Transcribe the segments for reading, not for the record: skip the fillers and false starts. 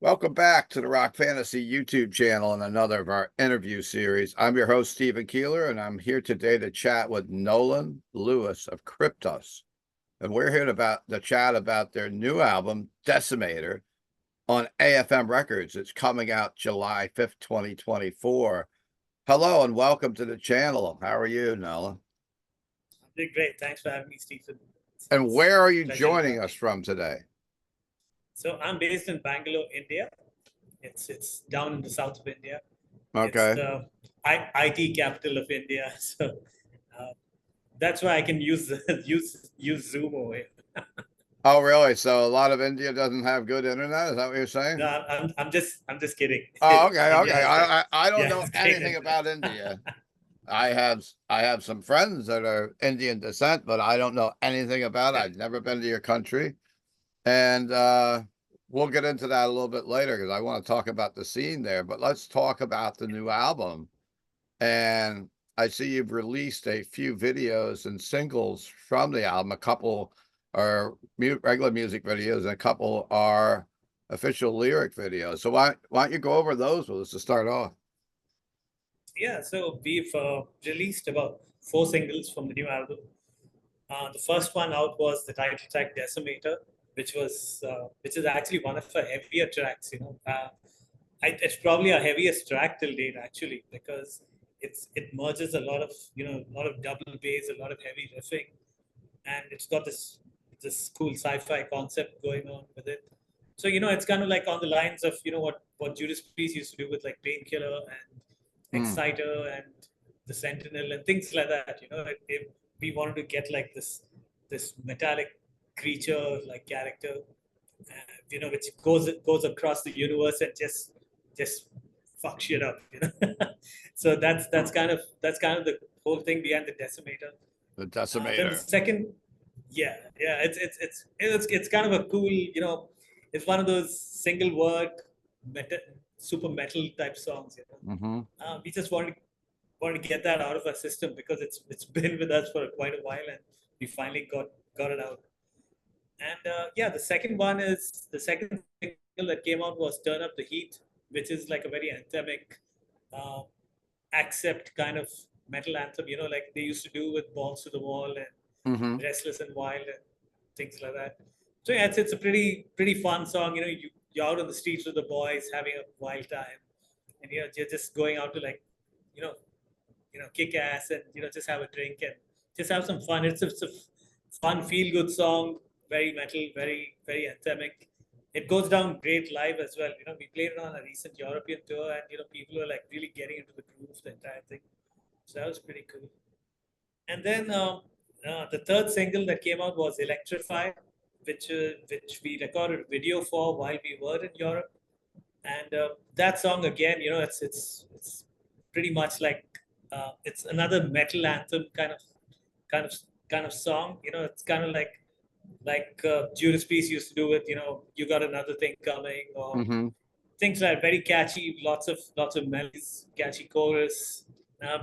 Welcome back to the Rock Fantasy YouTube channel and another of our interview series. I'm your host, Stephen Keeler, and I'm here today to chat with Nolan Lewis of Kryptos. And we're here to chat about their new album, Decimator, on AFM Records. It's coming out July 5th, 2024. Hello, and welcome to the channel. How are you, Nolan? I'm doing great. Thanks for having me, Stephen. And where are you joining us from today? So I'm based in Bangalore, India. It's down in the south of India. Okay. It's the IT capital of India. So that's why I can use use Zoom over here. Oh, really? So a lot of India doesn't have good internet? Is that what you're saying? No, I'm just kidding. Oh, okay, India okay. I don't know it's great anything internet. about India. I have some friends that are Indian descent, but I don't know anything about it. Yeah. I've never been to your country. And we'll get into that a little bit later because I want to talk about the scene there. But let's talk about the new album. And I see you've released a few videos and singles from the album. A couple are regular music videos, and a couple are official lyric videos. So why don't you go over those with us to start off? Yeah, so we've released about 4 singles from the new album. The first one out was the title track "Decimator," which is actually one of our heavier tracks. It's probably our heaviest track till date, actually, because it merges a lot of a lot of double bass, a lot of heavy riffing, and it's got this cool sci-fi concept going on with it. So it's kind of like on the lines of what Judas Priest used to do with like Painkiller and Exciter and the Sentinel and things like that. We wanted to get like this metallic creature like character, which goes across the universe and just fuck shit up. So that's kind of the whole thing behind the Decimator. The Then the Decimator. second, yeah, it's kind of a cool, it's one of those single word meta, super metal type songs. We just wanted to get that out of our system because it's been with us for quite a while and we finally got it out. And yeah, the second single that came out was "Turn Up the Heat," which is like a very anthemic, uh, accept kind of metal anthem. Like they used to do with "Balls to the Wall" and "Restless and Wild" and things like that. So yeah, it's a pretty fun song. You're out on the streets with the boys having a wild time, and you're just going out to like, you know, kick ass and just have a drink and just have some fun. It's a fun, feel good song, very metal, very anthemic. It goes down great live as well. We played it on a recent European tour, and people were like really getting into the groove the entire thing. So that was pretty cool. And then the third single that came out was "Electrify," which we recorded video for while we were in Europe. And that song again, it's pretty much like it's another metal anthem kind of kind of song. It's kind of like Judas Priest used to do with "You Got Another Thing Coming" or things like very catchy, lots of melodies, catchy chorus,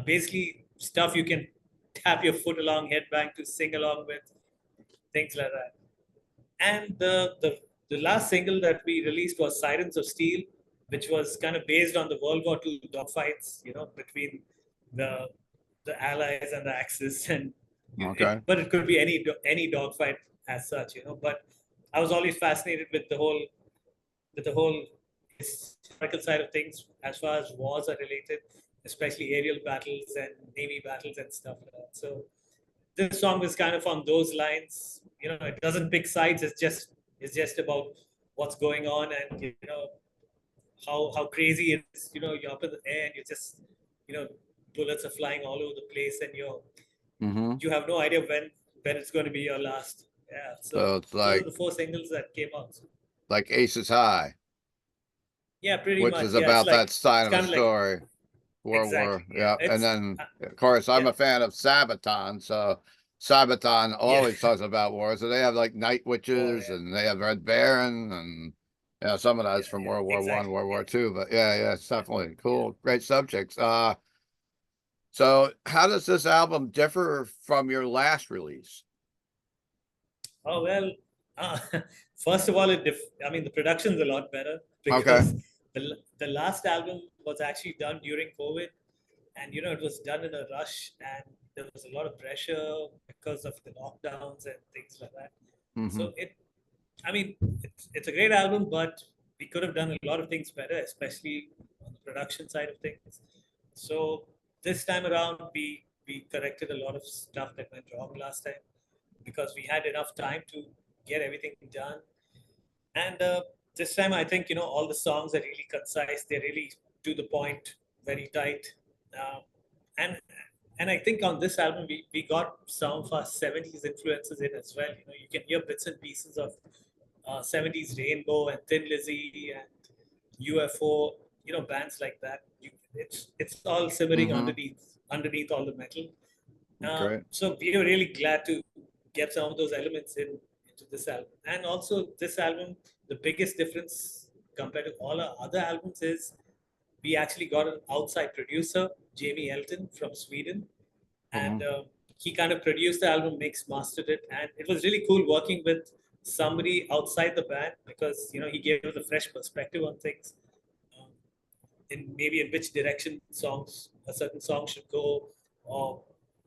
basically stuff you can tap your foot along, headbang to sing along with, things like that. And the last single that we released was "Sirens of Steel," which was kind of based on the World War II dogfights, between the Allies and the Axis, and Okay. but it could be any dogfight as such, But I was always fascinated with the whole historical side of things as far as wars are related, especially aerial battles and navy battles and stuff like that. So this song is kind of on those lines. It doesn't pick sides. It's just about what's going on and how crazy it is. You're up in the air and you're just bullets are flying all over the place and you have no idea when it's going to be your last. Yeah. So So it's those are like the 4 singles that came out. Aces High, Yeah, pretty which much. is Yeah, it's about like that side it's of the kind of like story. World War, exactly. Yeah, yeah. And it's then of course I'm yeah, a fan of Sabaton, so Sabaton yeah. always talks about war. So they have like Night War. Witches Yeah, and they have Red Baron and some of that's from World War One, exactly. World War Yeah, Two. But yeah, it's yeah, definitely yeah. cool. Great subjects. So how does this album differ from your last release? Oh well, Uh, first of all, I mean, the production's a lot better Okay. because the last album was actually done during COVID, and it was done in a rush, and there was a lot of pressure because of the lockdowns and things like that. Mm-hmm. So I mean, it's a great album, but we could have done a lot of things better, especially on the production side of things. So this time around, we corrected a lot of stuff that went wrong last time because we had enough time to get everything done. And this time, I think all the songs are really concise. They're really to the point, very tight. Um, and and I think on this album we got some of our 70s influences in as well. You can hear bits and pieces of 70s Rainbow and Thin Lizzy and UFO, bands like that. It's all simmering Mm-hmm. underneath all the metal. Great. So we were really glad to get some of those elements into this album. And also this album, the biggest difference compared to all our other albums is we actually got an outside producer, Jamie Elton from Sweden, and Mm-hmm. he kind of produced the album, mixed, mastered it, and it was really cool working with somebody outside the band because he gave us a fresh perspective on things, um, in maybe in which direction a certain song should go, or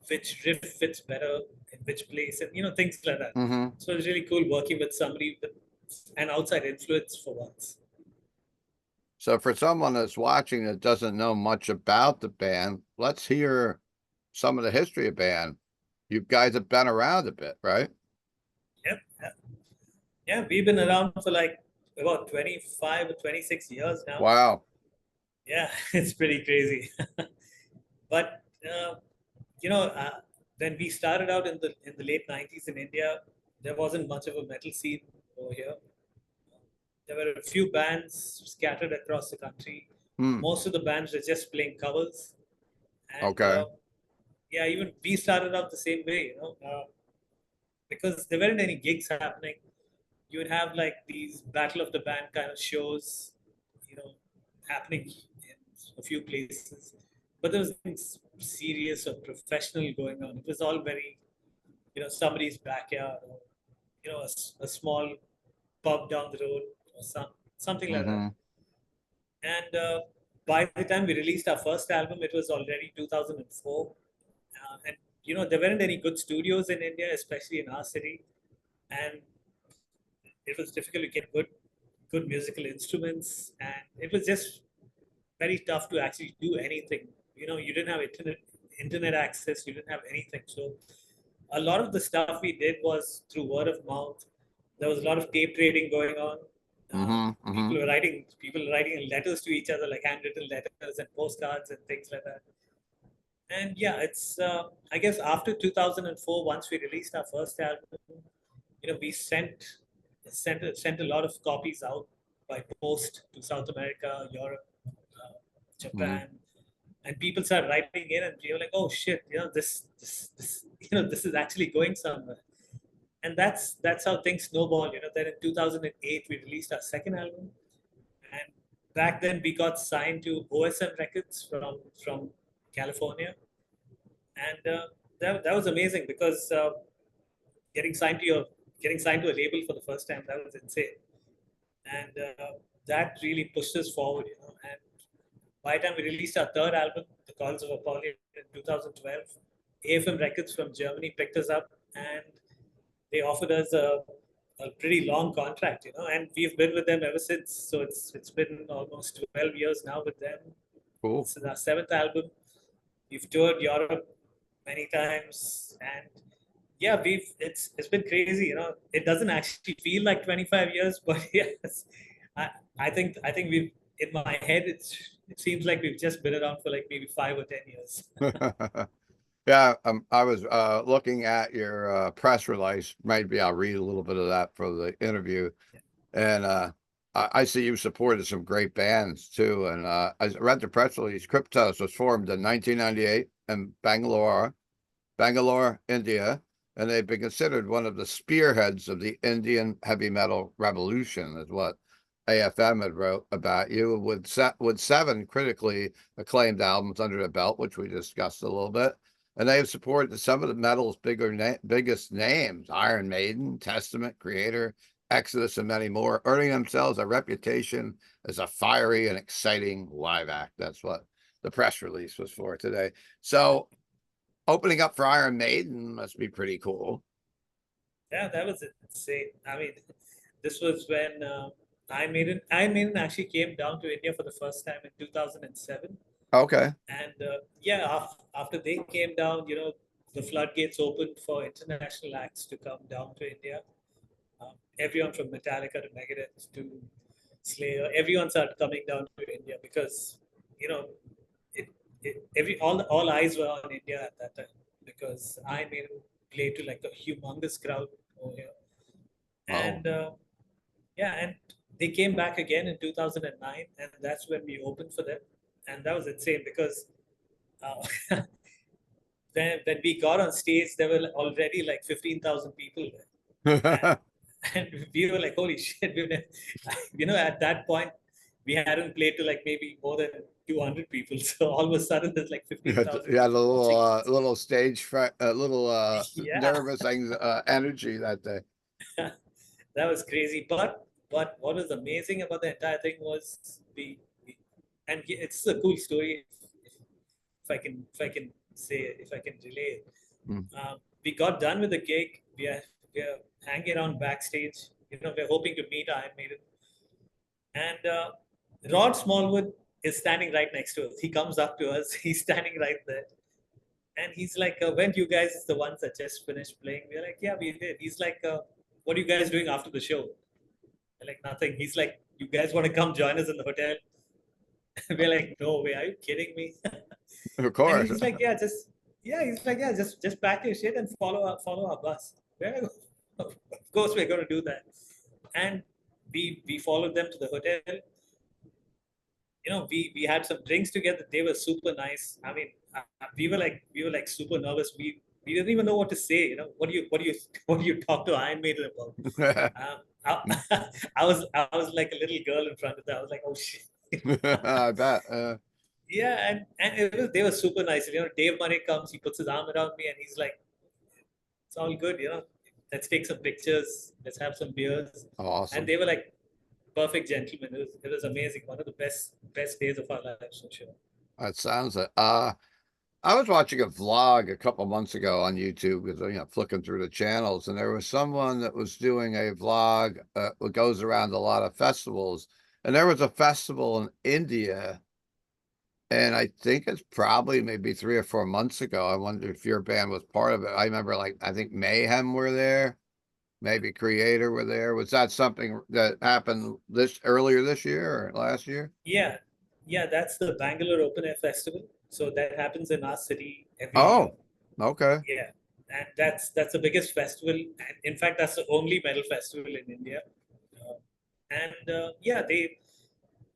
which riff fits better in which place, and things like that. Mm-hmm. So it's really cool working with somebody with an outside influence for once. So for someone that's watching that doesn't know much about the band, let's hear some of the history of band. You guys have been around a bit, right? Yep. Yeah, we've been around for like about 25 or 26 years now. Wow. Yeah, it's pretty crazy. But when we started out in the late 90s in India, there wasn't much of a metal scene over here. There were a few bands scattered across the country. Hmm. Most of the bands were just playing covers, and Okay. yeah, even we started out the same way, because there weren't any gigs happening. You would have like these battle of the band kind of shows, you know, happening in a few places, but there was nothing serious or professional going on. It was all very, somebody's backyard, or a small pub down the road, or something like that. Mm-hmm. And by the time we released our first album, it was already 2004, and there weren't any good studios in India, especially in our city, and it was difficult to get good musical instruments, and it was just very tough to actually do anything. You didn't have internet access, you didn't have anything. So a lot of the stuff we did was through word of mouth. There was a lot of tape trading going on. Mm-hmm. Mm-hmm. People writing letters to each other, like handwritten letters and postcards and things like that. And yeah, it's I guess after 2004, once we released our first album, we sent a lot of copies out by post to South America, Europe, Mm-hmm. Japan, and people started writing in, and we were like, "Oh shit, this, this is actually going somewhere." And that's how things snowballed. Then in 2008 we released our second album, and back then we got signed to OSM Records from California, and that was amazing because getting signed to your getting signed to a label for the first time, that was insane, and that really pushed us forward. And by the time we released our third album, The Calls of Apollyon, in 2012, AFM Records from Germany picked us up, and they offered us a pretty long contract, and we've been with them ever since. So it's been almost 12 years now with them. Cool. This is our seventh album. We've toured Europe many times, and yeah, it's been crazy. It doesn't actually feel like 25 years, but yes, I I think we've in my head it seems like we've just been around for like maybe 5 or 10 years. Yeah, I was looking at your press release. Maybe I'll read a little bit of that for the interview. And I see you supported some great bands too. And I read the press release. Kryptos was formed in 1998 in Bangalore, India, and they've been considered one of the spearheads of the Indian heavy metal revolution, is what AFM had wrote about you, with 7 critically acclaimed albums under the belt, which we discussed a little bit. And they have supported some of the metal's biggest names: Iron Maiden, Testament, Kreator, Exodus, and many more, earning themselves a reputation as a fiery and exciting live act. That's what the press release was for today. So opening up for Iron Maiden must be pretty cool. Yeah, that was insane. I mean, this was when Iron Maiden actually came down to India for the first time in 2007. Okay. And yeah, after they came down, the floodgates opened for international acts to come down to India. Everyone from Metallica to Megadeth to Slayer, everyone started coming down to India because, you know, all eyes were on India at that time because I made him play to like a humongous crowd over here. Oh. And yeah, and they came back again in 2009, and that's when we opened for them. And that was insane because uh, when we got on stage, there were already like 15,000 people there. And we were like, holy shit, at that point, we hadn't played to like maybe more than 200 people. So all of a sudden, there's like 15,000 Yeah, people the watching. little stage fright, little Yeah, nervous energy that day. that was crazy. But what was amazing about the entire thing was and it's a cool story if I can relay it. Mm. We got done with the gig. We are hanging around backstage. We're hoping to meet Iron Maiden. And Rod Smallwood is standing right next to us. He comes up to us. He's standing right there. And he's like, when you guys the ones that just finished playing? We're like, yeah, we did. He's like, what are you guys doing after the show? We're like, nothing. He's like, you guys want to come join us in the hotel? We're like, no way. Are you kidding me? Of And course. he's like, just pack your shit and follow our bus. We're like, of course we're going to do that. And we followed them to the hotel. We had some drinks together. They were super nice. I mean, we were like super nervous. We didn't even know what to say. What do you talk to Iron Maiden about? I was like a little girl in front of them. I was like, oh shit. I bet. Yeah, and they were super nice. Dave Murray comes, he puts his arm around me, and he's like, "It's all good. Let's take some pictures. Let's have some beers." And Awesome. they were like perfect gentlemen. It was amazing. One of the best days of our lives for sure. That sounds it. I was watching a vlog a couple months ago on YouTube because flicking through the channels, and there was someone that was doing a vlog that goes around a lot of festivals, and there was a festival in India, and I think it's probably maybe 3 or 4 months ago. I wonder if your band was part of it. I remember, like, I think Mayhem were there, maybe Kreator were there. Was that something that happened earlier this year or last year? Yeah, yeah, that's the Bangalore Open Air Festival. So that happens in our city every year. Oh, okay. Yeah, and that's the biggest festival. And in fact, that's the only metal festival in India. And yeah, they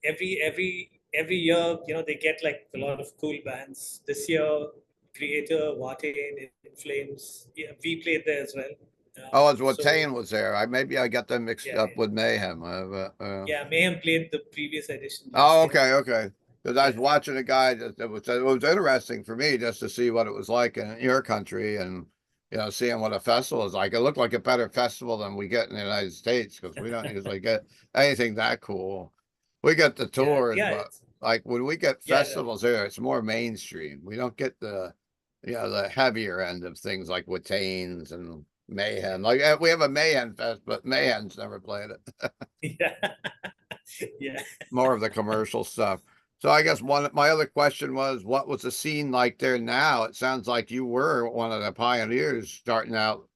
every year, they get like a lot of cool bands. This year, Kreator, Watain, In Flames. Yeah, we played there as well. Oh, it's what So Tane was there. Maybe I got them mixed yeah, up yeah, with Mayhem. yeah. Mayhem played the previous edition last Oh, year. okay, okay. Because I was Yeah, watching a guy it was interesting for me just to see what it was like in your country, and seeing what a festival is like. It looked like a better festival than we get in the United States because we don't usually get anything that cool. We get the yeah, tours, yeah. but like when we get Yeah. festivals here, it's more mainstream. We don't get the heavier end of things like Watanes and Mayhem. Like, we have a Mayhem fest, but Mayhem's never played it. Yeah, yeah. More of the commercial stuff. So I guess my other question was, what was the scene like there now? It sounds like you were one of the pioneers starting out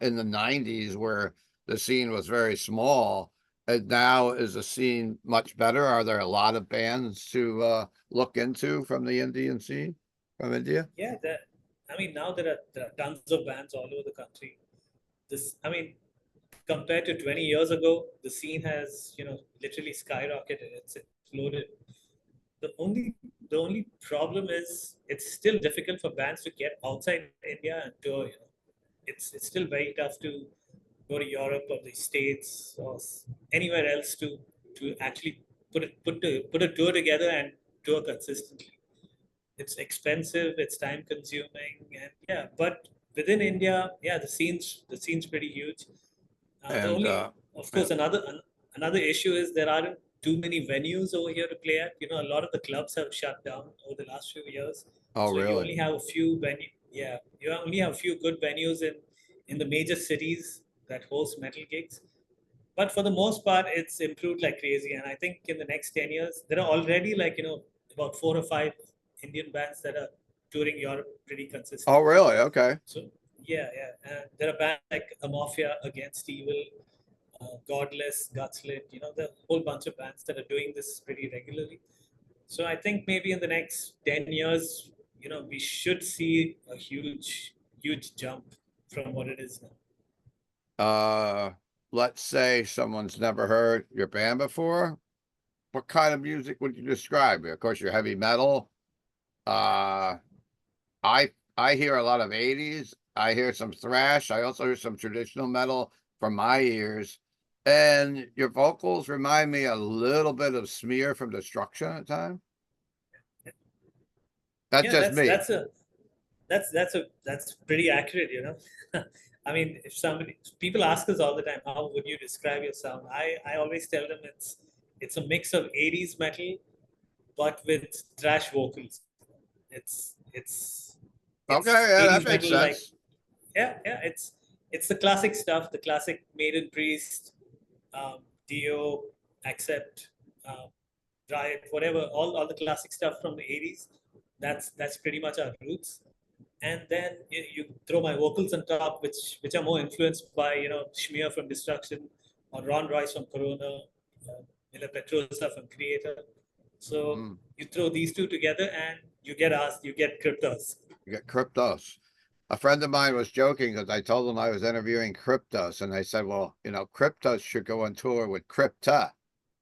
in the 90s where the scene was very small. And now is the scene much better? Are there a lot of bands to look into from the Indian scene from India? Yeah, I mean, now there are tons of bands all over the country. I mean, compared to 20 years ago, the scene has, literally skyrocketed. It's exploded. The only problem is it's still difficult for bands to get outside India and tour. It's still very tough to go to Europe or the States or anywhere else to actually put a tour together and tour consistently. It's expensive, it's time consuming, and yeah. But within India, yeah, the scene's pretty huge. The And only Of course, another issue is there aren't too many venues over here to play at. You know, a lot of the clubs have shut down over the last few years. Oh, So you really? only have a few Yeah, you only have a few good venues in the major cities that host metal gigs. But for the most part, it's improved like crazy. And I think in the next 10 years, there are already like about 4 or 5 Indian bands that are touring Europe pretty Oh, consistently. really? Okay. So yeah, yeah. And there are bands like Amorphia, Against Evil, Godless, Gutslit, the whole bunch of bands that are doing this pretty regularly. So I think maybe in the next 10 years, we should see a huge, huge jump from what it is now. Let's say someone's never heard your band before. What kind of music would you describe? Of course, you're heavy metal. Uh, I hear a lot of 80s. I hear some thrash. I also hear some traditional metal from my ears. And your vocals remind me a little bit of Smear from Destruction at times. That's Yeah, just me. that's pretty accurate, I mean, if people ask us all the time, how would you describe your sound? I always tell them it's a mix of 80s metal, but with thrash vocals. It's Okay, yeah, that 80s makes metal, like, sense. yeah, it's the classic stuff, the classic Maiden, Priest, Dio, Accept, Riot, whatever, all the classic stuff from the 80s. That's pretty much our roots. And then you throw my vocals on top, which are more influenced by Schmear from Destruction, or Ron Royce from Corona, Miller Petrosa from Kreator. So you throw these two together, and you get Kryptos. You get Kryptos. A friend of mine was joking because I told him I was interviewing Kryptos, and they said, "Well, Kryptos should go on tour with Krypta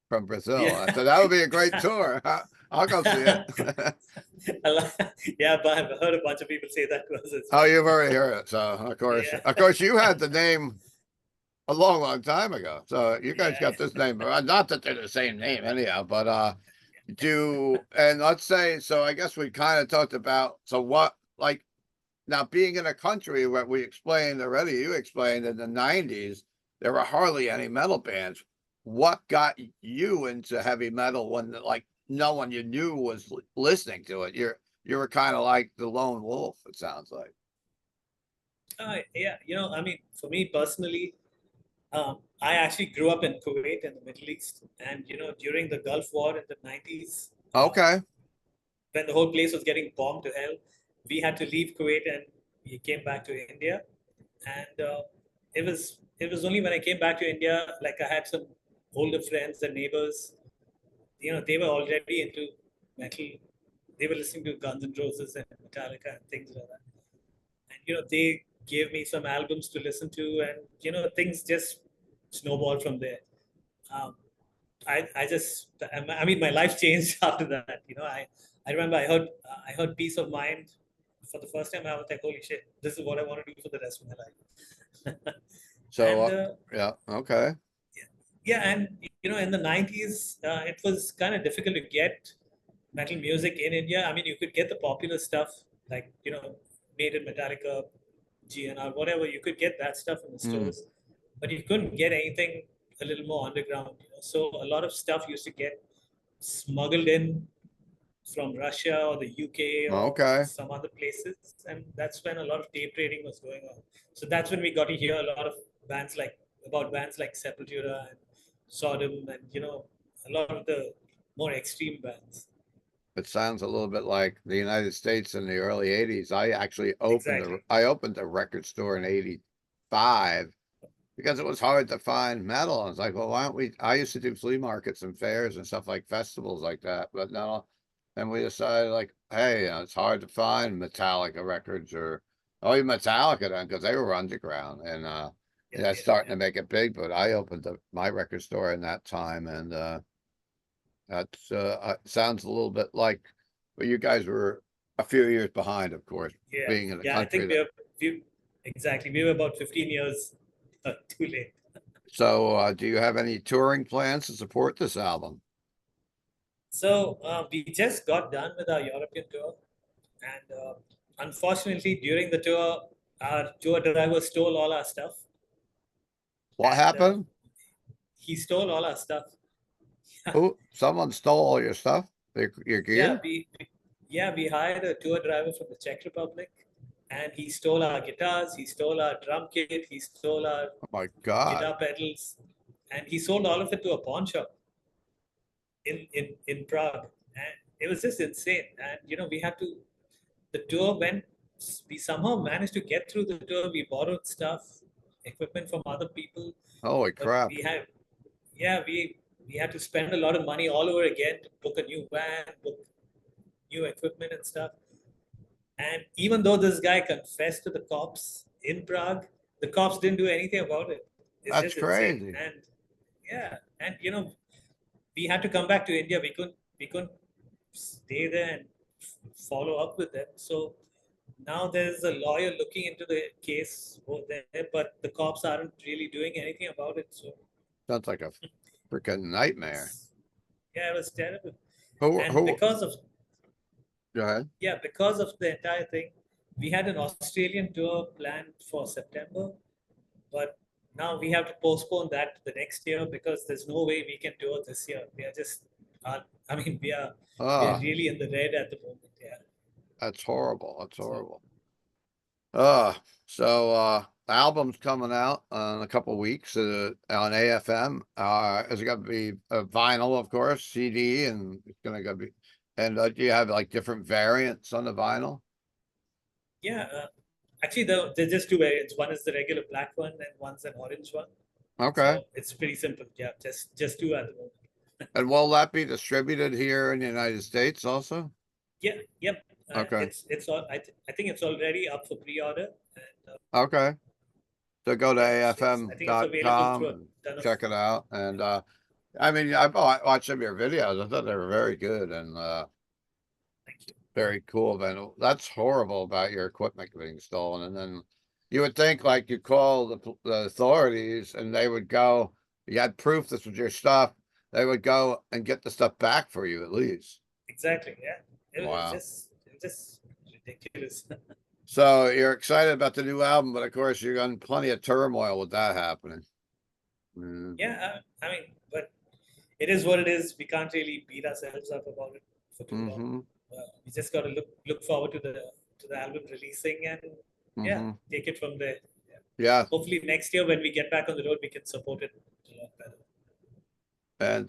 from Brazil." Yeah. I said that would be a great tour. I'll go see it. Yeah, but I've heard a bunch of people say that to us. Oh, you've already heard it. So of course, you had the name a long, long time ago. So you guys got this name. Not that they're the same name anyhow, but and let's say, so I guess we kind of talked about, so what, like, now being in a country where we explained already, you explained in the 90s, there were hardly any metal bands. What got you into heavy metal when like no one you knew was listening to it? You were kind of like the lone wolf, it sounds like. Yeah, I mean, for me personally, I actually grew up in Kuwait in the Middle East, and during the Gulf War in the 90s, Okay. when the whole place was getting bombed to hell, we had to leave Kuwait and we came back to India. And it was only when I came back to India, like I had some older friends and neighbors, they were already into metal. They were listening to Guns N' Roses and Metallica and things like that. And they gave me some albums to listen to, and things just snowballed from there. Um, I mean, my life changed after that. I remember I heard Peace of Mind for the first time. I was like, holy shit, this is what I want to do for the rest of my life. So, And yeah, okay. yeah, and in the 90s, it was kind of difficult to get metal music in India. I mean, you could get the popular stuff like Maiden, Metallica, GNR, whatever. You could get that stuff in the stores, but you couldn't get anything a little more underground. So a lot of stuff used to get smuggled in from Russia or the UK or Okay. some other places, and that's when a lot of tape trading was going on. So that's when we got to hear a lot of bands like Sepultura and Sodom, and a lot of the more extreme bands. It sounds a little bit like the United States in the early 80s. I actually Exactly. I opened a record store in 85 because it was hard to find metal. I was like, well, why don't we? I used to do flea markets and fairs and stuff, like festivals like that. But no, and we decided, like, hey, it's hard to find Metallica records, or even Metallica then, because they were underground, and that's starting to make it big. But I opened my record store in that time, and that's sounds a little bit like, but you guys were a few years behind, of course, being in a I country think that. we were about 15 years too late. So, do you have any touring plans to support this album? So we just got done with our European tour, and unfortunately, during the tour, our tour driver stole all our stuff. What And happened? he stole all our stuff. Oh, someone stole all your stuff, your Yeah, gear? we hired a tour driver from the Czech Republic, and he stole our guitars, he stole our drum kit, he stole our Oh my God. guitar pedals, and he sold all of it to a pawn shop in Prague. And it was just insane. And we had to the tour went we somehow managed to get through the tour. We borrowed stuff, equipment from other people, Holy but crap. we had to spend a lot of money all over again to book a new van, book new equipment and stuff. And even though this guy confessed to the cops in Prague, the cops didn't do anything about it. It's That's just insane. crazy. And and we had to come back to India. We couldn't stay there and follow up with them. So now there's a lawyer looking into the case over there, but the cops aren't really doing anything about it. So Sounds like a freaking nightmare. it was terrible. Who, And who, go ahead. because of the entire thing, we had an Australian tour planned for September, but now we have to postpone that to the next year because there's no way we can do it this year. We are just, we are really in the red at the moment. Yeah. That's horrible. That's horrible. So album's coming out in a couple of weeks on AFM. Is it going to be a vinyl, of course, CD, and it's going to be. And do you have like different variants on the vinyl? Yeah, actually, there's just two variants. One is the regular black one, and one's an orange one. Okay. So it's pretty simple. Yeah, just two at the moment. And will that be distributed here in the United States also? Yeah. Yep. Okay. It's all. I think it's already up for pre-order. And, okay. So go to I think it's available through AFM and check it out. And I mean, I watched some of your videos. I thought they were very good and Thank you. very cool. And that's horrible about your equipment being stolen. And then you would think like you call the authorities and they would go, you had proof this was your stuff. They would go and get the stuff back for you at least. Exactly. Yeah. It Wow. was just ridiculous. So you're excited about the new album, but of course you're in plenty of turmoil with that happening. Yeah, but it is what it is. We can't really beat ourselves up about it for too long. We just got to look forward to the album releasing and take it from there. Yeah. Hopefully next year when we get back on the road, we can support it a lot better. And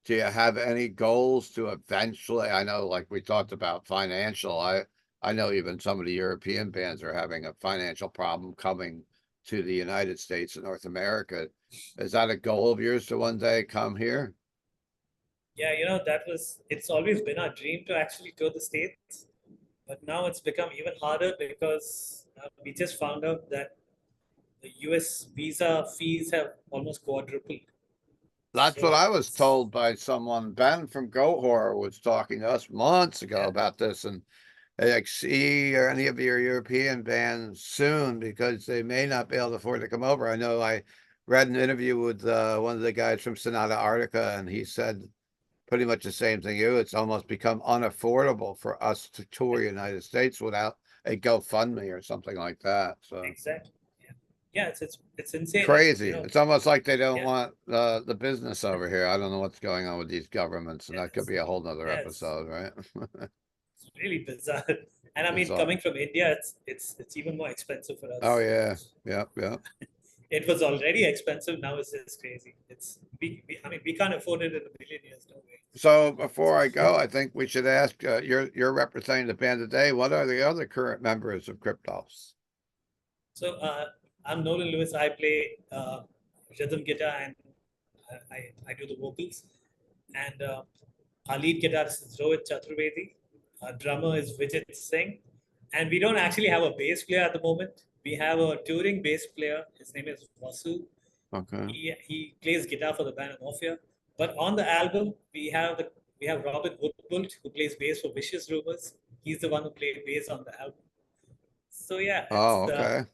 do you have any goals to eventually? I know, like we talked about financial. I know even some of the European bands are having a financial problem coming to the United States and North America. Is that a goal of yours to one day come here? Yeah, it's always been our dream to actually tour the States, but now it's become even harder because we just found out that the US visa fees have almost quadrupled. That's what I was told by someone. Ben from Gohor was talking to us months ago about this, and like see or any of your European bands soon because they may not be able to afford to come over. I know I read an interview with one of the guys from Sonata Arctica, and he said pretty much the same thing. It's almost become unaffordable for us to tour United States without a GoFundMe or something like that. So exactly. Yeah, it's insane. Crazy. It's almost like they don't want the business over here. I don't know what's going on with these governments, and that could be a whole nother episode, right? It's really bizarre. And I mean, coming from India, it's even more expensive for us. Oh yeah, yeah. It was already expensive. Now it's just crazy. We can't afford it in a million years, don't we? So before I go, I think we should ask. You're representing the band today. What are the other current members of Kryptos? So I'm Nolan Lewis. I play rhythm guitar and I do the vocals. And our lead guitarist is Rohit Chaturvedi. Our drummer is Vijit Singh. And we don't actually have a bass player at the moment. We have a touring bass player. His name is Vasu. Okay. He plays guitar for the band Morphia. But on the album, we have Robin Woodbolt, who plays bass for Vicious Rumors. He's the one who played bass on the album. So yeah. Oh, okay.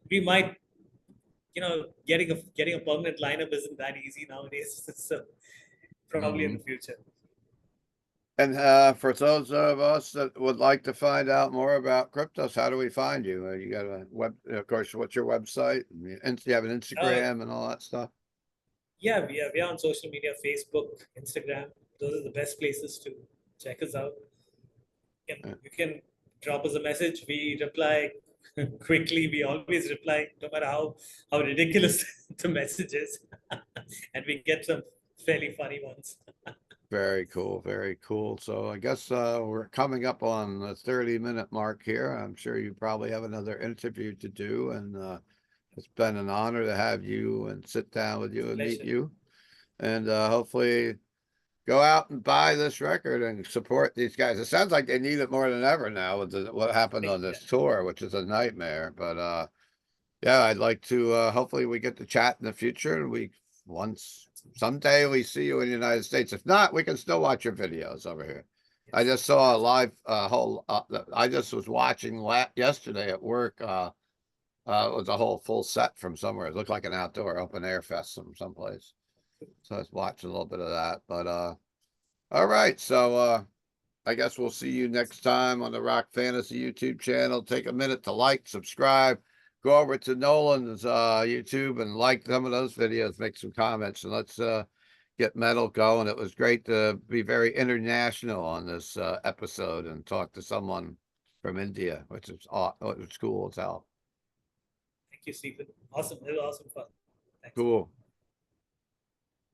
We might, getting a permanent lineup isn't that easy nowadays. So probably in the future. And for those of us that would like to find out more about Kryptos, how do we find you? You got a web, of course, what's your website? And you have an Instagram and all that stuff? Yeah, we are on social media, Facebook, Instagram. Those are the best places to check us out. You can drop us a message. We reply quickly. We always reply, no matter how ridiculous the message is. And we get some fairly funny ones. Very cool, very cool. So I guess we're coming up on the 30-minute mark here. I'm sure you probably have another interview to do, and it's been an honor to have you and sit down with you and meet you. And hopefully go out and buy this record and support these guys. It sounds like they need it more than ever now with what happened on this tour, which is a nightmare. But yeah, I'd like to hopefully we get to chat in the future, and someday we see you in the United States. If not, we can still watch your videos over here. I just saw a live I just was watching yesterday at work. It was a whole full set from somewhere. It looked like an outdoor open air fest from someplace. So I was watching a little bit of that. But all right. So I guess we'll see you next time on the Rock Fantasy YouTube channel. Take a minute to like, subscribe, go over to Nolan's YouTube and like some of those videos, make some comments, and let's get metal going. It was great to be very international on this episode and talk to someone from India, which is cool as hell. Thank you, Stephen. Awesome. It was awesome fun. Thanks. Cool.